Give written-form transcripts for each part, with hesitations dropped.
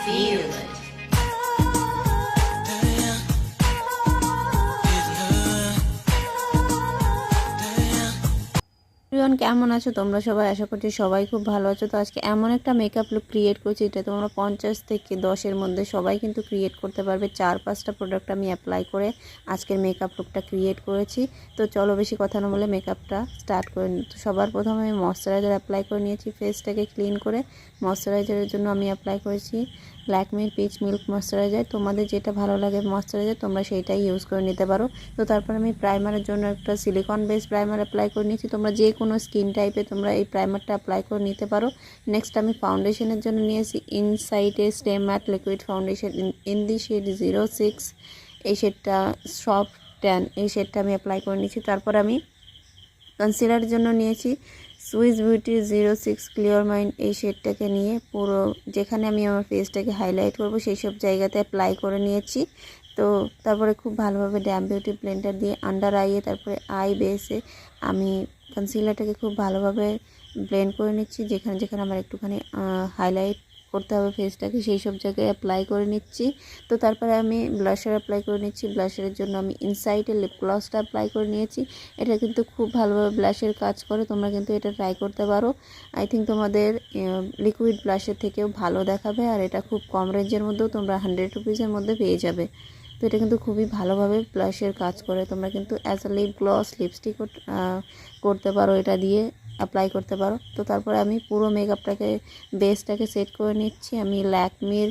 Feel it. Everyone, কেমন আছো তোমরা সবাই? আশা করছি সবাই খুব ভালো আছো। তো আজকে এমন একটা মেকআপ লুক ক্রিয়েট করছি, এটা তোমরা 50 থেকে 10-এর মধ্যে সবাই কিন্তু ক্রিয়েট করতে পারবে। 4-5টা প্রোডাক্ট আমি অ্যাপ্লাই করে আজকের মেকআপ লুকটা ক্রিয়েট করেছি। তো চলো বেশি কথা না বলে মেকআপটা স্টার্ট করে নিই। তো সবার প্রথমে আমি ময়শ্চারাইজার অ্যাপ্লাই করে নিয়েছি ফেসটাকে ক্লিন করে। ময়শ্চারাইজারের জন্য আমি অ্যাপ্লাই করেছি ল্যাকমির পিচ মিল্ক ময়শ্চারাইজার। তোমাদের যেটা ভালো লাগে ময়শ্চারাইজার তোমরা সেইটাই ইউজ করে নিতে পারো। তো তারপর আমি প্রাইমারের জন্য একটা সিলিকন বেস প্রাইমার অ্যাপ্লাই করে নিয়েছি। তোমরা যে কোনো স্কিন টাইপে তোমরা এই প্রাইমারটা অ্যাপ্লাই করে নিতে পারো। নেক্সট আমি ফাউন্ডেশনের জন্য নিয়েছি ইনসাইটে stay matte liquid foundation in the shade 06। এই শেডটা সফট ট্যান, এই শেডটা আমি অ্যাপ্লাই করে নিয়েছি। তারপর আমি কনসিলারের জন্য নিয়েছি সুইস বিউটি 06 ক্লিয়ার মাইন্ড। এই শেডটাকে নিয়ে পুরো যেখানে আমি আমার ফেসটাকে হাইলাইট করব সেই সব জায়গাতে অ্যাপ্লাই করে নিয়েছি। তো তারপরে খুব ভালোভাবে ড্যাম বিউটি ব্লেন্ডার দিয়ে আন্ডার আইয়ে তারপরে আই বেসে আমি কনসিলারটাকে খুব ভালোভাবে ব্লেন্ড করে নিচ্ছি। যেখানে যেখানে আমার একটুখানি হাইলাইট করতে হবে ফেসটাকে সেই সব জায়গায় অ্যাপ্লাই করে নিচ্ছি। তো তারপরে আমি ব্লাশার অ্যাপ্লাই করে নিচ্ছি। ব্লাশারের জন্য আমি ইনসাইডে লিপ গ্লসটা অ্যাপ্লাই করে নিয়েছি। এটা কিন্তু খুব ভালোভাবে ব্লাশের কাজ করে, তোমরা কিন্তু এটা ট্রাই করতে পারো। আই থিঙ্ক তোমাদের লিকুইড ব্লাশের থেকেও ভালো দেখাবে, আর এটা খুব কম রেঞ্জের মধ্যেও তোমরা 100 রুপিসের মধ্যে পেয়ে যাবে। তো এটা কিন্তু খুবই ভালোভাবে ব্লাশের কাজ করে। তোমরা কিন্তু as a lip gloss lipstick করতে পারো, এটা দিয়ে অ্যাপ্লাই করতে পারো। তো তারপরে আমি পুরো মেকআপটাকে বেসটাকে সেট করে নিচ্ছি। আমি ল্যাকমির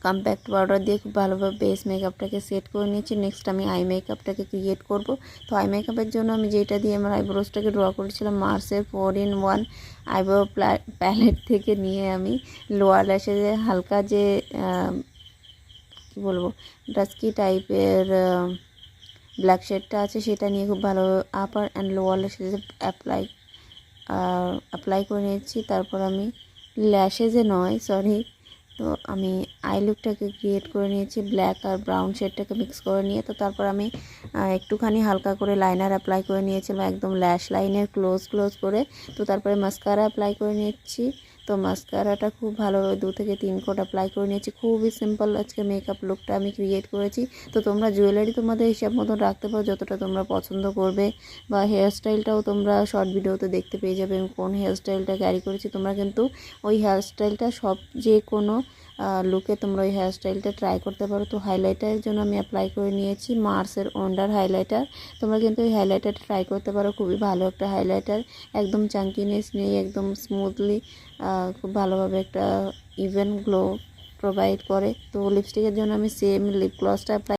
কম্প্যাক্ট পাউডার দিয়ে খুব ভালোভাবে বেস মেকআপটাকে সেট করে নিচ্ছি। নেক্সট আমি আই মেকআপটাকে ক্রিয়েট করব। তো আই মেকআপের জন্য আমি যেটা দিয়ে আমার আইব্রোসটাকে ড্র করেছিলাম মার্সের 4-in-1 আইব্রো প্যালেট থেকে নিয়ে আমি লোয়ার ল্যাশে হালকা যে কী বলবো ডাস্কি টাইপের ব্ল্যাক শেডটা আছে সেটা নিয়ে খুব ভালো আপার অ্যান্ড লোয়ার ল্যাশে অ্যাপ্লাই করে নিয়েছি। তারপর আমি ল্যাশেজে নয় সরি, তো আমি আই লুকটাকে ক্রিয়েট করে নিয়েছি ব্ল্যাক আর ব্রাউন শেডটাকে মিক্স করে নিয়ে। তো তারপর আমি একটুখানি হালকা করে লাইনার অ্যাপ্লাই করে নিয়েছিলাম একদম ল্যাশ লাইনের ক্লোজ করে। তো তারপরে মাস্কারা অ্যাপ্লাই করে নিচ্ছি। তো মাস্কারাটা খুব ভালোভাবে 2 থেকে 3 কোট অ্যাপ্লাই করে নিয়েছি। খুবই সিম্পল আজকে মেকআপ লুকটা আমি ক্রিয়েট করেছি। তো তোমরা জুয়েলারি তোমাদের হিসাব মতন রাখতে পারো যতটা তোমরা পছন্দ করবে, বা হেয়ার স্টাইলটাও তোমরা শর্ট ভিডিওতে দেখতে পেয়ে যাবে আমি কোন হেয়ার স্টাইলটা ক্যারি করেছি। তোমরা কিন্তু ওই হেয়ার স্টাইলটা সব যে কোনো লুকে তোমরা ওই হেয়ার স্টাইলটা ট্রাই করতে পারো। তো হাইলাইটারের জন্য আমি অ্যাপ্লাই করে নিয়েছি মার্সের ওন্ডার হাইলাইটার। তোমরা কিন্তু ওই হাইলাইটারটা ট্রাই করতে পারো, খুবই ভালো একটা হাইলাইটার, একদম চাঙ্কিনেস নেই, একদম স্মুথলি খুব ভালোভাবে একটা ইভেন গ্লো প্রোভাইড করে। তো লিপস্টিকের জন্য আমি সেম লিপ গ্লসটা অ্যাপ্লাই